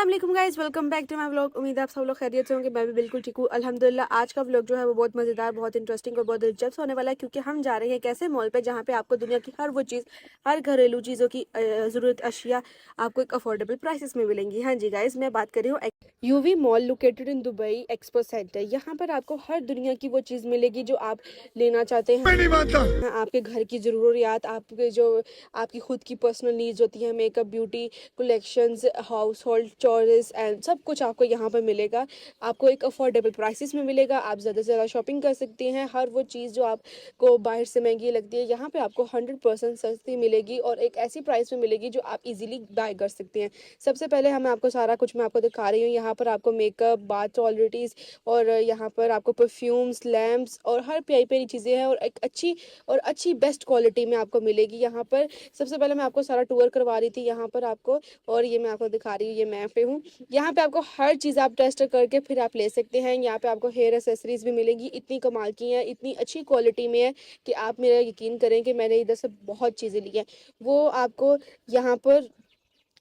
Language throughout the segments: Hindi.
अस्सलाम वालेकुम guys, welcome back to my vlog. उम्मीद है आप सब लोग खैरियत से होंगे। मैं भी बिल्कुल ठीक हूँ अल्हम्दुलिल्लाह। आज का व्लॉग जो है वो बहुत मज़ेदार, बहुत इंटरेस्टिंग और बहुत दिलचस्प होने वाला है, क्योंकि हम जा रहे हैं एक ऐसे मॉल पे जहाँ पे आपको दुनिया की हर वो चीज़, हर घरेलू चीज़ों की ज़रूरत अशिया आपको एक अफोर्डेबल प्राइसेस में मिलेंगी। हाँ जी गाइस, मैं बात कर रही हूँ UV mall located in Dubai expo centre. यहाँ पर आपको हर दुनिया की वो चीज़ मिलेगी जो आप लेना चाहते हैं। मैं नहीं मानता। आपके घर की ज़रूरियात, आपके जो आपकी खुद की पर्सनल नीड्स होती हैं, makeup, beauty collections, house hold choice and सब कुछ आपको यहाँ पर मिलेगा। आपको एक अफोर्डेबल प्राइसेस में मिलेगा। आप ज़्यादा से ज़्यादा शॉपिंग कर सकते हैं। हर वो चीज़ जो आपको बाहर से महंगी लगती है, यहाँ पे आपको 100% सस्ती मिलेगी और एक ऐसी प्राइस में मिलेगी जो आप इजीली बाय कर सकते हैं। सबसे पहले मैं आपको सारा कुछ मैं आपको दिखा रही हूँ। यहाँ पर आपको मेकअप, बाथ ऑलरेडीज और यहाँ पर आपको परफ्यूम्स, लैम्प्स और हर प्यारी प्यारी चीज़ें हैं और एक अच्छी बेस्ट क्वालिटी में आपको मिलेगी यहाँ पर। सबसे पहले मैं आपको सारा टूर करवा रही थी यहाँ पर आपको, और ये मैं आपको दिखा रही हूँ। ये मैं पे हूँ। यहाँ पे आपको हर चीज़ आप टेस्ट करके फिर आप ले सकते हैं। यहाँ पे आपको हेयर एसेसरीज भी मिलेंगी, इतनी कमाल की हैं, इतनी अच्छी क्वालिटी में है कि आप मेरा यकीन करें कि मैंने इधर से बहुत चीज़ें ली हैं। वो आपको यहाँ पर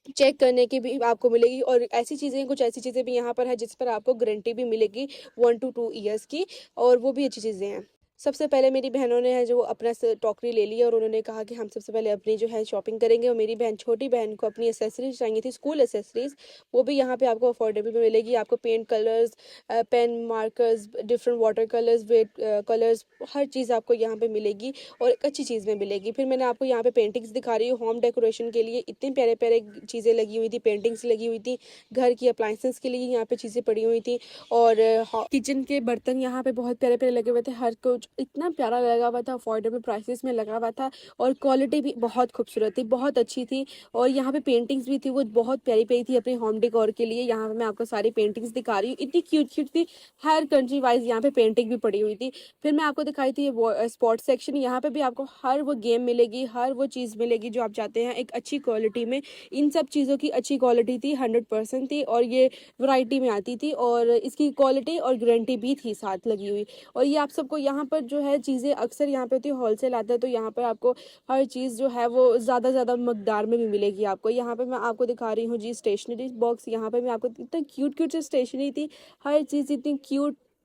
चेक करने की भी आपको मिलेगी और कुछ ऐसी चीज़ें भी यहाँ पर है जिस पर आपको गारंटी भी मिलेगी 1 to 2 ईयर्स की, और वो भी अच्छी चीज़ें हैं। सबसे पहले मेरी बहनों ने है जो अपना टोकरी ले ली और उन्होंने कहा कि हम सबसे पहले अपनी जो है शॉपिंग करेंगे, और मेरी बहन, छोटी बहन को अपनी एसेसरीज चाहिए थी, स्कूल एसेसरीज। वो भी यहाँ पे आपको अफोर्डेबल में मिलेगी। आपको paint colours, pen, markers, different water colours, wet colours, हर चीज़ आपको यहाँ पे मिलेगी और एक अच्छी चीज़ में मिलेगी। फिर मैंने आपको यहाँ पे पेंटिंग्स दिखा रही हूँ होम डेकोरेशन के लिए। इतने प्यारे प्यारे चीज़ें लगी हुई थी, पेंटिंग्स लगी हुई थी। घर की अप्लाइंसेस के लिए यहाँ पे चीज़ें पड़ी हुई थी और किचन के बर्तन यहाँ पे बहुत प्यारे प्यारे लगे हुए थे। हर कुछ इतना प्यारा लगा हुआ था, अफोर्डेबल प्राइसेस में लगा हुआ था और क्वालिटी भी बहुत खूबसूरत थी, बहुत अच्छी थी। और यहाँ पे पेंटिंग्स भी थी, वो बहुत प्यारी प्यारी थी अपने होम डेकोर के लिए। यहाँ पे मैं आपको सारी पेंटिंग्स दिखा रही हूँ, इतनी क्यूट क्यूट थी। हर कंट्री वाइज यहाँ पे पेंटिंग भी पड़ी हुई थी। फिर मैं आपको दिखाई थी ये स्पोर्ट्स सेक्शन। यहाँ पे भी आपको हर वो गेम मिलेगी, हर वो चीज़ मिलेगी जो आप चाहते हैं एक अच्छी क्वालिटी में। इन सब चीज़ों की अच्छी क्वालिटी थी, 100% थी और ये वैरायटी में आती थी और इसकी क्वालिटी और गारंटी भी थी साथ लगी हुई। और ये आप सबको यहाँ पर जो है चीज़ें अक्सर यहाँ पे होती है होलसेल आता है, तो यहाँ पर आपको हर चीज़ जो है वो ज़्यादा मकदार में भी मिलेगी आपको। यहाँ पे मैं आपको दिखा रही हूँ जी स्टेशनरी बॉक्स। यहाँ पे मैं आपको इतना क्यूट क्यूट सी स्टेशनरी थी, हर चीज़ इतनी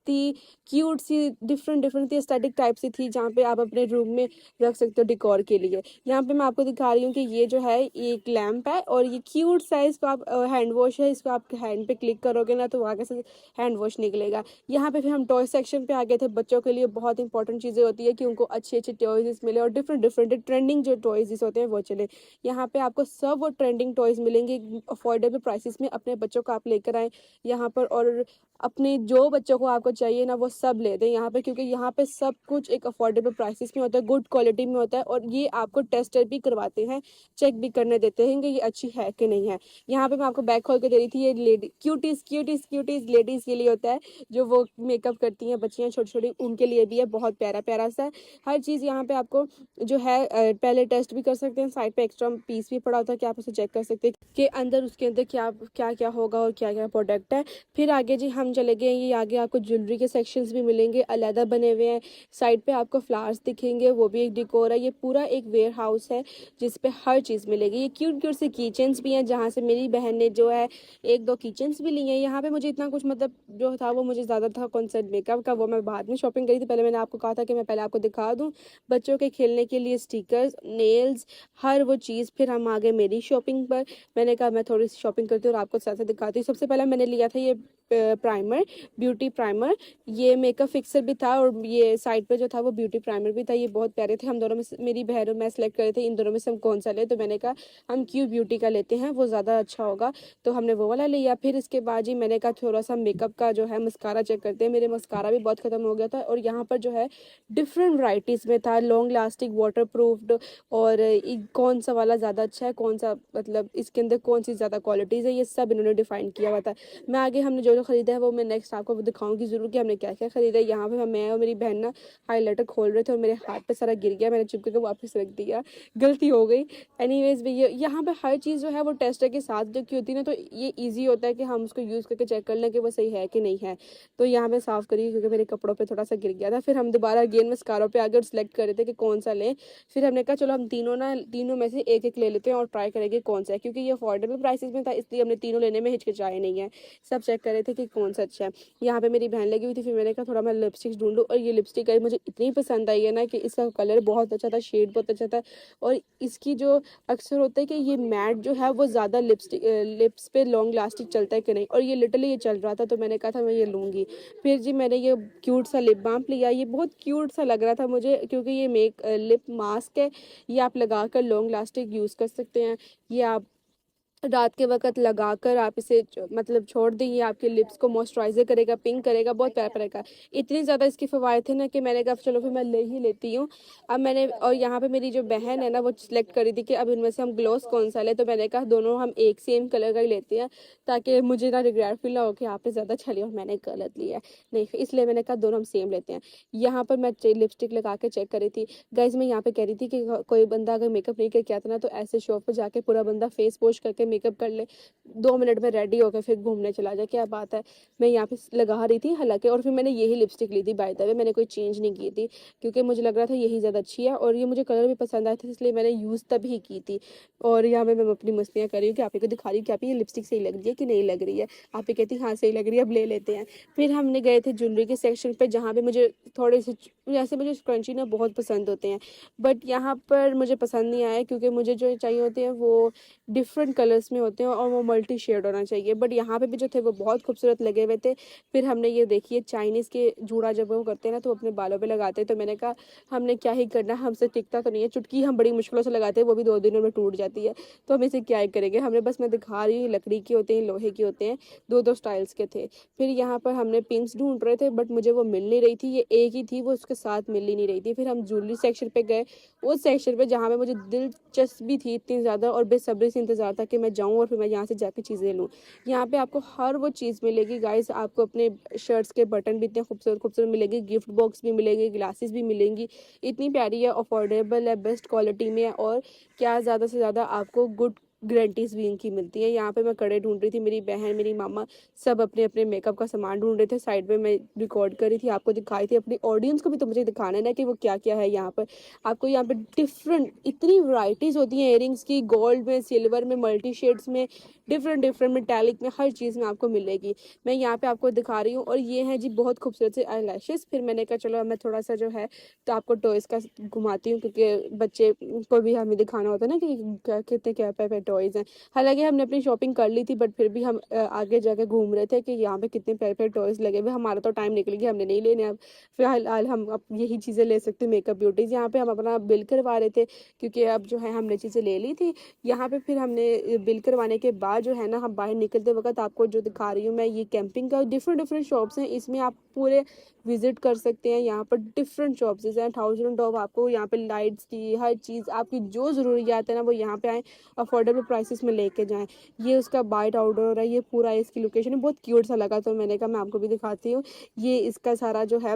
थी क्यूट सी, डिफरेंट थी, स्टैटिक टाइप सी थी, जहाँ पे आप अपने रूम में रख सकते हो डिकोर के लिए। यहाँ पे मैं आपको दिखा रही हूँ कि ये जो है ये एक लैम्प है और ये क्यूट सा, इसको आप हैंड वॉश है, इसको आप हैंड पे क्लिक करोगे ना तो आगे से हैंड वॉश निकलेगा। यहाँ पे फिर हम टॉय सेक्शन पे आ गए थे। बच्चों के लिए बहुत इंपॉर्टेंट चीज़ें होती है कि उनको अच्छे टॉयज मिले और डिफरेंट ट्रेंडिंग जो टॉयज होते हैं वो चले। यहाँ पे आपको सब वो ट्रेंडिंग टॉयज मिलेंगे अफोर्डेबल प्राइसेस में। अपने बच्चों को आप लेकर आए यहाँ पर और अपने जो बच्चों को आपको चाहिए ना वो सब ले दें यहाँ पे, क्योंकि यहाँ पे सब कुछ एक अफोर्डेबल प्राइसेस में होता है, गुड क्वालिटी में होता है और ये आपको टेस्टर भी करवाते हैं, चेक भी करने देते हैं कि ये अच्छी है कि नहीं है। यहाँ पे मैं आपको बैग खोल के दे रही थी। ये लेडी क्यूटीज लेडीज के लिए होता है, जो वो मेकअप करती हैं, बच्चियाँ छोटी छोटी, उनके लिए भी है। बहुत प्यारा प्यारा सा है हर चीज़। यहाँ पे आपको जो है पहले टेस्ट भी कर सकते हैं, साइड पे एक्स्ट्रा पीस भी पड़ा होता है कि आप उसे चेक कर सकते हैं कि उसके अंदर क्या क्या क्या होगा और क्या क्या प्रोडक्ट है। फिर आगे जी हम चले गए, ये आगे आपको ज्वेलरी के सेक्शंस भी मिलेंगे, अलग बने हुए हैं। साइड पे आपको फ्लावर्स दिखेंगे, वो भी एक डिकोर है। ये पूरा एक वेयर हाउस है जिसपे हर चीज़ मिलेगी। ये क्यूट क्यूट से किचन्स भी हैं, जहाँ से मेरी बहन ने जो है 1-2 किचन्स भी लिए हैं। यहाँ पे मुझे इतना कुछ मतलब जो था वो मुझे ज़्यादा था कॉन्सेप्ट मेकअप का, वो मैं बाद में शॉपिंग करी थी। पहले मैंने आपको कहा था कि मैं पहले आपको दिखा दूँ बच्चों के खेलने के लिए स्टिकर्स, नेल्स, हर वो चीज़। फिर हम आ गए मेरी शॉपिंग पर। मैंने कहा मैं थोड़ी सी शॉपिंग करती हूँ और आपको साथ साथ दिखाती हूँ। सबसे पहले मैंने लिया था ये प्राइमर, ब्यूटी प्राइमर। ये मेकअप फिक्सर भी था और ये साइड पे जो था वो ब्यूटी प्राइमर भी था। ये बहुत प्यारे थे। हम दोनों में से, मेरी बहन और मैं सेलेक्ट करे थे इन दोनों में से हम कौन सा ले, तो मैंने कहा हम क्यू ब्यूटी का लेते हैं, वो ज़्यादा अच्छा होगा, तो हमने वो वाला लिया। फिर इसके बाद जी मैंने कहा थोड़ा सा मेकअप का जो है मस्कारा चेक करते हैं। मेरे मस्कारा भी बहुत ख़त्म हो गया था और यहाँ पर जो है डिफरेंट वराइटीज़ में था, लॉन्ग लास्टिंग, वाटर प्रूफ्ड, और कौन सा वाला ज़्यादा अच्छा है, कौन सा मतलब इसके अंदर कौन सी ज़्यादा क्वालिटीज़ है, ये सब इन्होंने डिफाइन किया हुआ था। मैं आगे हमने जो जो ख़रीदा है वो मैं नेक्स्ट आपको दिखाऊंगी ज़रूर कि हमने क्या क्या ख़रीदा है। यहाँ पे मैं और मेरी बहन ना हाईलाइटर खोल रहे थे और मेरे हाथ पे सारा गिर गया, मैंने चुपके के वापस रख दिया, गलती हो गई। एनीवेज भैया यहाँ पे हर चीज़ जो है वो टेस्टर के साथ जो की होती है ना, तो ये ईजी होता है कि हम उसको यूज़ करके चेक कर लें कि वो सही है कि नहीं है। तो यहाँ पे साफ़ करिए क्योंकि मेरे कपड़ों पर थोड़ा सा गिर गया था। फिर हम दोबारा अगेन मस्कारों पे आगे और सिलेक्ट कर रहे थे कि कौन सा लें। फिर हमने कहा चलो हम तीनों में से एक एक ले लेते हैं और ट्राई करेंगे कौन सा है, क्योंकि ये अफोर्डेबल प्राइसेस में था इसलिए हमने तीनों लेने में हिचकिचाए नहीं है, सब चेक कर रहे थे कि कौन सा अच्छा है। यहाँ पे मेरी बहन लगी हुई थी, फिर मैंने कहा थोड़ा मैं लिपस्टिक्स ढूंढूं, और ये लिपस्टिक आई मुझे इतनी पसंद आई है ना कि इसका कलर बहुत अच्छा था, शेड बहुत अच्छा था, और इसकी जो अक्सर होता है कि ये मैट जो है वो ज़्यादा लिप्स पे लॉन्ग लास्टिक चलता है कि नहीं, और ये लिटरली ये चल रहा था, तो मैंने कहा था मैं ये लूँगी। फिर जी मैंने ये क्यूट सा लिप बाम लिया, ये बहुत क्यूट सा लग रहा था मुझे क्योंकि ये लिप मास्क है, ये आप लगा कर लॉन्ग लास्टिक यूज़ कर सकते हैं। ये आप रात के वक्त लगाकर आप इसे मतलब छोड़ दें, ये आपके लिप्स को मॉइस्चराइजर करेगा, पिंक करेगा, बहुत प्यारा प्यारा। इतनी ज़्यादा इसके फ़वायद थे ना कि मैंने कहा चलो फिर मैं ले ही लेती हूँ। अब मैंने और यहाँ पे मेरी जो बहन है ना वो सिलेक्ट करी थी कि अब इनमें से हम ग्लॉस कौन सा ले, तो मैंने कहा दोनों हम एक सेम कलर का ही लेते हैं ताकि मुझे ना रिग्रेट फील ना हो कि आपने ज़्यादा अच्छा लिया और मैंने गलत लिया है, नहीं, इसलिए मैंने कहा दोनों हम सेम लेते हैं। यहाँ पर मैं लिपस्टिक लगा के चेक करी थी गाइज। मैं यहाँ पे कह रही थी कि कोई बंदा अगर मेकअप नहीं करके आता ना, तो ऐसे शॉप पर जाके पूरा बंदा फेस वॉश करके मेकअप कर ले, 2 मिनट में रेडी होकर फिर घूमने चला जाए, क्या बात है। मैं यहाँ पे लगा रही थी हालांकि, और फिर मैंने यही लिपस्टिक ली थी बाय द वे, मैंने कोई चेंज नहीं की थी क्योंकि मुझे लग रहा था यही ज़्यादा अच्छी है और ये मुझे कलर भी पसंद आया था, इसलिए मैंने यूज़ तभी की थी। और यहाँ पे मैं अपनी मस्तियाँ कर रही हूँ कि आप ही को दिखा रही हूँ कि आप ये लिपस्टिक सही लग रही है कि नहीं लग रही है। आप ही कहती हाँ सही लग रही है, अब ले लेते हैं। फिर हमने गए थे ज्वेलरी के सेक्शन पे जहाँ पे मुझे थोड़े से जैसे मुझे स्क्रंची ना बहुत पसंद होते हैं, बट यहाँ पर मुझे पसंद नहीं आया क्योंकि मुझे जो चाहिए होते हैं वो डिफरेंट कलर्स में होते हैं और वो मल्टी शेड होना चाहिए, बट यहाँ पे भी जो थे वो बहुत खूबसूरत लगे हुए थे। फिर हमने ये देखिए चाइनीज़ के जूड़ा जब वो करते हैं ना तो अपने बालों पे लगाते हैं, तो मैंने कहा हमने क्या ही करना, हमसे टिकता तो नहीं है, चुटकी हम बड़ी मुश्किलों से लगाते हैं वो भी 2 दिनों में टूट जाती है, तो हम इसे क्या ही करेंगे। हमने बस मैं दिखा रही हूँ लकड़ी के होते हैं, लोहे के होते हैं, दो दो स्टाइल्स के थे। फिर यहाँ पर हमने पिंक्स ढूंढ रहे थे बट मुझे वो मिल नहीं रही थी, ये एक ही थी वो उसके साथ मिल ही नहीं रही थी। फिर हम ज्वेलरी सेक्शन पे गए, उस सेक्शन पे जहाँ पे मुझे दिलचस्पी थी इतनी ज़्यादा और बेसब्री से इंतज़ार था कि मैं जाऊँ और फिर मैं यहाँ से जाके चीज़ें लूँ। यहाँ पे आपको हर वो चीज़ मिलेगी गाइस, आपको अपने शर्ट्स के बटन भी इतने खूबसूरत खूबसूरत मिलेंगे, गिफ्ट बॉक्स भी मिलेंगे, ग्लासेस भी मिलेंगी, इतनी प्यारी है, अफोर्डेबल है, बेस्ट क्वालिटी में है, और क्या ज़्यादा से ज़्यादा आपको गुड गारंटीज भी इनकी मिलती है। यहाँ पे मैं कड़े ढूंढ रही थी, मेरी बहन मेरी मामा सब अपने अपने मेकअप का सामान ढूंढ रहे थे, साइड में मैं रिकॉर्ड कर रही थी, आपको दिखाई थी, अपनी ऑडियंस को भी तो मुझे दिखाना है ना कि वो क्या क्या है। यहाँ पर आपको यहाँ पे डिफरेंट इतनी वैरायटीज होती हैं इयरिंग्स की, गोल्ड में, सिल्वर में, मल्टी शेड्स में, डिफरेंट मेटालिक में, हर चीज़ में आपको मिलेगी। मैं यहाँ पे आपको दिखा रही हूँ, और ये है जी बहुत खूबसूरत से आई लैशेस। फिर मैंने कहा चलो मैं थोड़ा सा जो है तो आपको टॉयज़ का घुमाती हूँ क्योंकि बच्चे को भी हमें दिखाना होता है ना कि कितने क्या पे टॉयज़ हैं। हालांकि हमने अपनी शॉपिंग कर ली थी बट फिर भी हम आगे जाके घूम रहे थे कि यहाँ पे कितने प्यारे टॉयज़ लगे हुए, हमारा तो टाइम निकल गया, हमने नहीं लेने। अब फिलहाल हम अब यही चीज़ें ले सकते हैं, मेकअप ब्यूटीज़। यहाँ पे हम अपना बिल करवा रहे थे क्योंकि अब जो है हमने चीज़ें ले ली थी। यहाँ पे फिर हमने बिल करवाने के बाद जो है ना हम बाहर निकलते वक्त आपको जो दिखा रही हूँ मैं, ये कैंपिंग का डिफरेंट शॉप्स हैं, इसमें आप पूरे विजिट कर सकते हैं। यहाँ पर डिफरेंट शॉप्स हैं, 1000 ऑफ आपको यहाँ पे लाइट्स की हर चीज़, आपकी जो ज़रूरियात है ना वो यहाँ पे आए, अफोर्डेबल प्राइसेस में लेके जाएं। ये उसका बाइट आउटडोर है, ये पूरा इसकी लोकेशन है, बहुत क्यूट सा लगा तो मैंने कहा मैं आपको भी दिखाती हूँ। ये इसका सारा जो है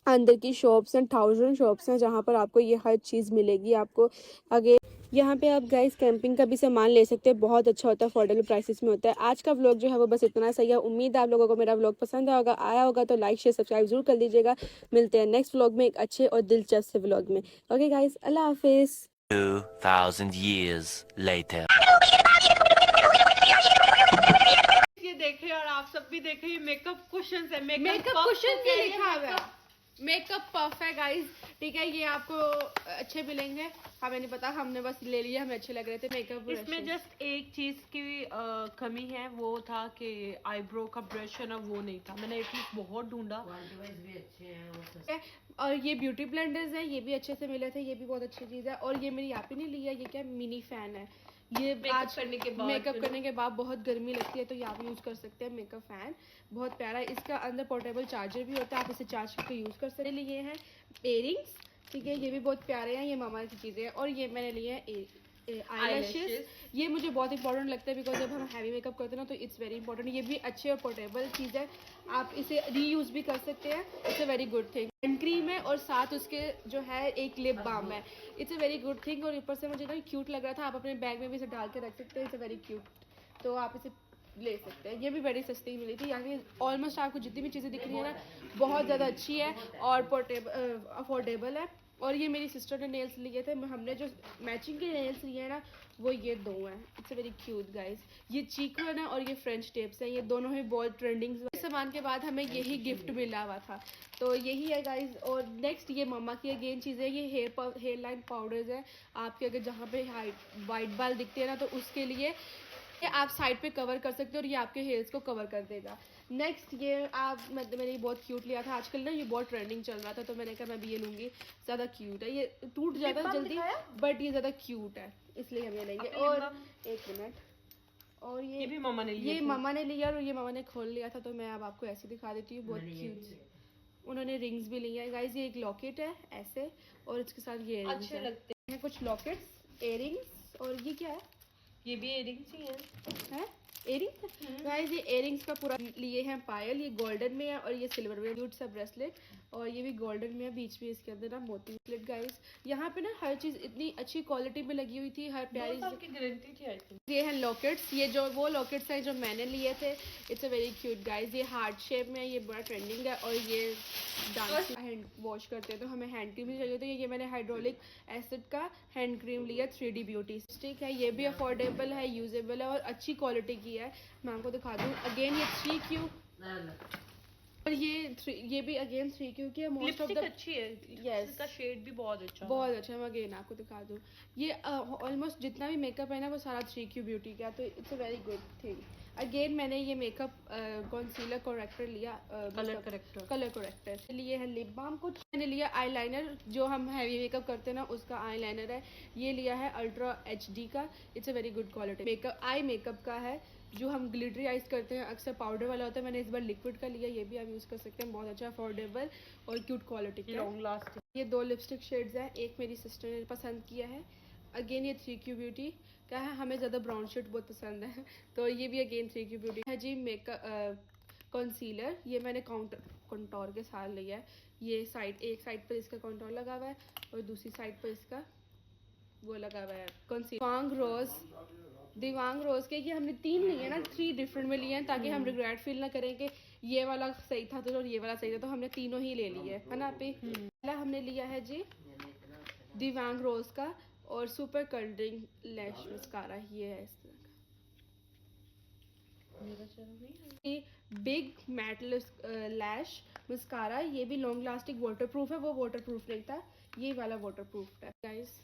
अंदर की शॉप्स हैं, 1000 शॉप्स हैं जहाँ पर आपको ये हर चीज़ मिलेगी आपको। आगे यहाँ पे आप गाइस कैंपिंग का भी सामान ले सकते हैं, बहुत अच्छा होता है, अफोर्डेबल प्राइसेस में होता है। आज का व्लॉग जो है वो बस इतना सही है, उम्मीद है आप लोगों को मेरा व्लॉग पसंद आया होगा, तो लाइक शेयर सब्सक्राइब जरूर कर दीजिएगा। मिलते हैं नेक्स्ट व्लॉग में एक अच्छे और दिलचस्प व्लॉग में। ओके गाइस, अल्लाह हाफिज़। 2000 years later. ये देखे और आप सब भी देखे, ये मेकअप कुशन है, मेकअप कुशन से लिखा हुआ है मेकअप पफ है गाइस, ठीक है। ये आपको अच्छे मिलेंगे, हमें नहीं पता, हमने बस ले लिया, हमें अच्छे लग रहे थे मेकअप। इसमें जस्ट एक चीज की कमी है, वो था कि आईब्रो का ब्रश है ना वो नहीं था, मैंने एटलीस्ट बहुत ढूंढा। भी अच्छे हैं और ये ब्यूटी ब्लेंडर्स है, ये भी अच्छे से मिले थे, ये भी बहुत अच्छी चीज़ है। और ये मेरी यहाँ पे नहीं लिया, ये क्या मिनी फैन है, ये मेकअप करने के बाद बहुत गर्मी लगती है तो यहाँ पे यूज़ कर सकते हैं मेकअप फैन, बहुत प्यारा है। इसका अंदर पोर्टेबल चार्जर भी होता है, आप इसे चार्ज करके यूज़ कर सकते हैं। लिए हैं इयरिंग्स, ठीक है, ये भी बहुत प्यारे हैं, ये मामा की चीज़ें हैं। और ये मैंने लिए हैं eyelashes। ये मुझे बहुत इंपॉर्टेंट लगता है बिकॉज जब हम हैवी मेकअप करते हैं ना तो इट्स वेरी इंपॉर्टेंट। ये भी अच्छी और पोर्टेबल चीज़ है, आप इसे रीयूज भी कर सकते हैं। It's a very good thing. Hand cream है और साथ उसके जो है एक लिप बाम है। It's a very good thing. और ऊपर से मुझे ना क्यूट लग रहा था, आप अपने बैग में भी इसे डाल के रख सकते हैं। इट्स अ वेरी क्यूट, तो आप इसे ले सकते हैं। ये भी बड़ी सस्ती मिली थी। यहाँ पे ऑलमोस्ट आपको जितनी भी चीज़ें दिख रही है ना बहुत ज़्यादा अच्छी है और अफोर्डेबल है। और ये मेरी सिस्टर ने नेल्स लिए थे, हमने जो मैचिंग के नेल्स लिए हैं ना वो ये दो हैं। It's very cute guys. ये चीकू है ना और ये फ्रेंच टेप्स हैं, ये दोनों ही बहुत ट्रेंडिंग। इस सामान के बाद हमें यही गिफ्ट मिला हुआ था, तो यही है गाइस। और नेक्स्ट ये मम्मा की अगेन चीज़ है, ये हेयर लाइन पाउडर्स है। आपके अगर जहाँ पे वाइट बाल दिखते हैं ना तो उसके लिए ये आप साइड पे कवर कर सकते हो और ये आपके हेयर्स को कवर कर देगा। नेक्स्ट ये मैंने ये बहुत क्यूट लिया था। आजकल ना ये बहुत ट्रेंडिंग चल रहा था तो मैंने कहा मैं भी ये लूँगी। ज़्यादा क्यूट है, ये टूट जाता है जल्दी बट ये ज़्यादा क्यूट है इसलिए हम ये लेंगे। और एक मिनट, और ये भी मामा ने लिया, ये मामा ने लिया और ये मामा ने खोल लिया था तो मैं अब आपको ऐसे दिखा देती हूँ। बहुत क्यूट। उन्होंने रिंग्स भी ली हैं गाइज। ये एक लॉकेट है ऐसे और इसके साथ ये अच्छे लगते हैं कुछ लॉकेट्स, इयरिंग्स। और ये क्या है? ये भी इयरिंग्स ही है इयरिंग्स गाइस। ये इयरिंग्स का पूरा लिए हैं पायल, ये गोल्डन में है और ये सिल्वर में। क्यूट सा ब्रेसलेट और ये भी गोल्डन में है, बीच में इसके अंदर ना मोती ब्रेसलेट गाइस। यहाँ पे ना हर चीज इतनी अच्छी क्वालिटी में लगी हुई थी, हर प्यारी की गारंटी थी आई थिंक। ये है लॉकेट्स, ये जो वो लॉकेट्स हैं जो मैंने लिए थे। It's a very cute guys. ये हार्ट शेप में है, ये बड़ा ट्रेंडिंग है। और ये डांस हैंड वॉश करते हैं तो हमें हैंड क्रीम भी चाहिए होती है। ये मैंने हाइड्रोलिक एसिड का हैंड क्रीम लिया 3D ब्यूटी स्टिक है। ये भी अफोर्डेबल है, यूजेबल है और अच्छी क्वालिटी की है। मैं आपको दिखा दूँ अगेन। ये 3Q और ये भी अगेन 3Q की है। मोस्ट ऑफ द अच्छी है। यस, इसका शेड भी बहुत अच्छा है। मैं अगेन आपको दिखा दूँ, ये ऑलमोस्ट जितना भी मेकअप है ना वो सारा 3Q ब्यूटी का, तो it's a very good thing. Again मैंने ये मेकअप कंसीलर करेक्टर लिया, कलर करेक्टर लिए है। लिप बाम कुछ मैंने लिया। आईलाइनर जो हम हैवी मेकअप करते हैं ना उसका आईलाइनर है, ये लिया है अल्ट्रा HD का। It's a very good quality. Eye makeup का है जो हम ग्लिटरी आइज करते हैं, अक्सर पाउडर वाला होता है। मैंने इस बार लिक्विड का लिया, ये भी आप यूज़ कर सकते हैं। बहुत अच्छा अफोर्डेबल और क्यूट क्वालिटी का, लॉन्ग लास्टिंग। ये 2 लिपस्टिक शेड्स हैं, एक मेरी सिस्टर ने पसंद किया है। अगेन ये 3Q ब्यूटी का है, हमें ज़्यादा ब्राउन शेड बहुत पसंद है तो ये भी अगेन 3Q ब्यूटी है जी। मेकअप कंसीलर ये मैंने कंटोर के साथ लिया है। ये एक साइड पर इसका कंटोर लगा हुआ है और दूसरी साइड पर इसका वो लगा हुआ है कंसीलर। दिवांग रोज के ये हमने 3 लिए ना, 3 डिफरेंट में लिए हैं ताकि हम रिग्रेट फील ना करें कि ये वाला सही था तो और ये वाला सही था, तो हमने तीनों ही ले लिए है ना। पहला हमने लिया है जी दिवांग रोज का और सुपर कर्लिंग लैश मस्कारा। ये है इस तरह का बिग मैट लैश मस्कारा। ये भी लॉन्ग लास्टिंग वाटरप्रूफ है, वो वाटरप्रूफ नहीं था, ये वाला वाटरप्रूफ है गाइस।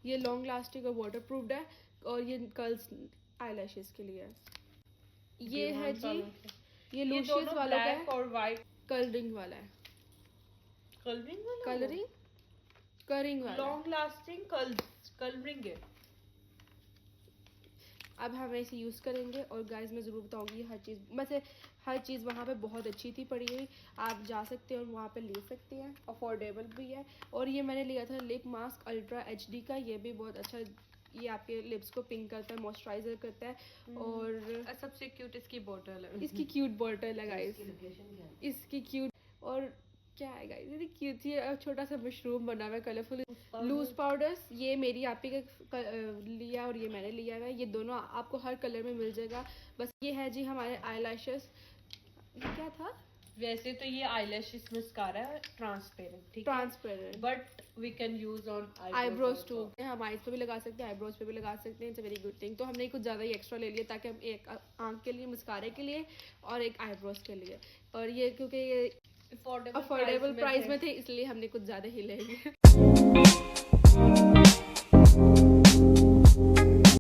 ये लॉन्ग लास्टिंग और वाटरप्रूफ है और ये कर्ल्स आईलैशेस के लिए है। ये है जी, ये लूशियस वाला है और वाइट कलरिंग वाला है। कलरिंग वाला लॉन्ग लास्टिंग कलरिंग है। अब हम इसे यूज़ करेंगे और गाइस मैं ज़रूर बताऊंगी हर चीज़ वहाँ पे बहुत अच्छी थी पड़ी हुई। आप जा सकते हैं और वहाँ पे ले सकते हैं, अफोर्डेबल भी है। और ये मैंने लिया था लिप मास्क अल्ट्रा HD का, ये भी बहुत अच्छा, ये आपके लिप्स को पिंक करता है, मॉइस्चराइजर करता है। और सबसे क्यूट इसकी बॉटल है, इसकी क्यूट बॉटल है गाइस, इसकी क्यूट। और क्या है गाइस, ये क्यूट सी छोटा सा मशरूम बना हुआ है कलरफुल। लूज पाउडर्स ये मेरी आपी का लिया और ये मैंने लिया है, ये दोनों आपको हर कलर में मिल जाएगा। बस ये है जी हमारे आईलैशेस। क्या था वैसे तो ये आईलैशेस मस्कारा है ट्रांसपेरेंट, ठीक है, transparent, but we can use on eyebrows too. हम आईज पे भी लगा सकते हैं, आईब्रोज पे भी लगा सकते हैं। It's a very good thing. तो हमने कुछ ज़्यादा ही एक्स्ट्रा ले लिया ताकि हम एक आंख के लिए, मस्कारे के लिए और एक आईब्रोज के लिए। और ये क्योंकि ये अफोर्डेबल प्राइस में थे इसलिए हमने कुछ ज़्यादा ही ले लिए।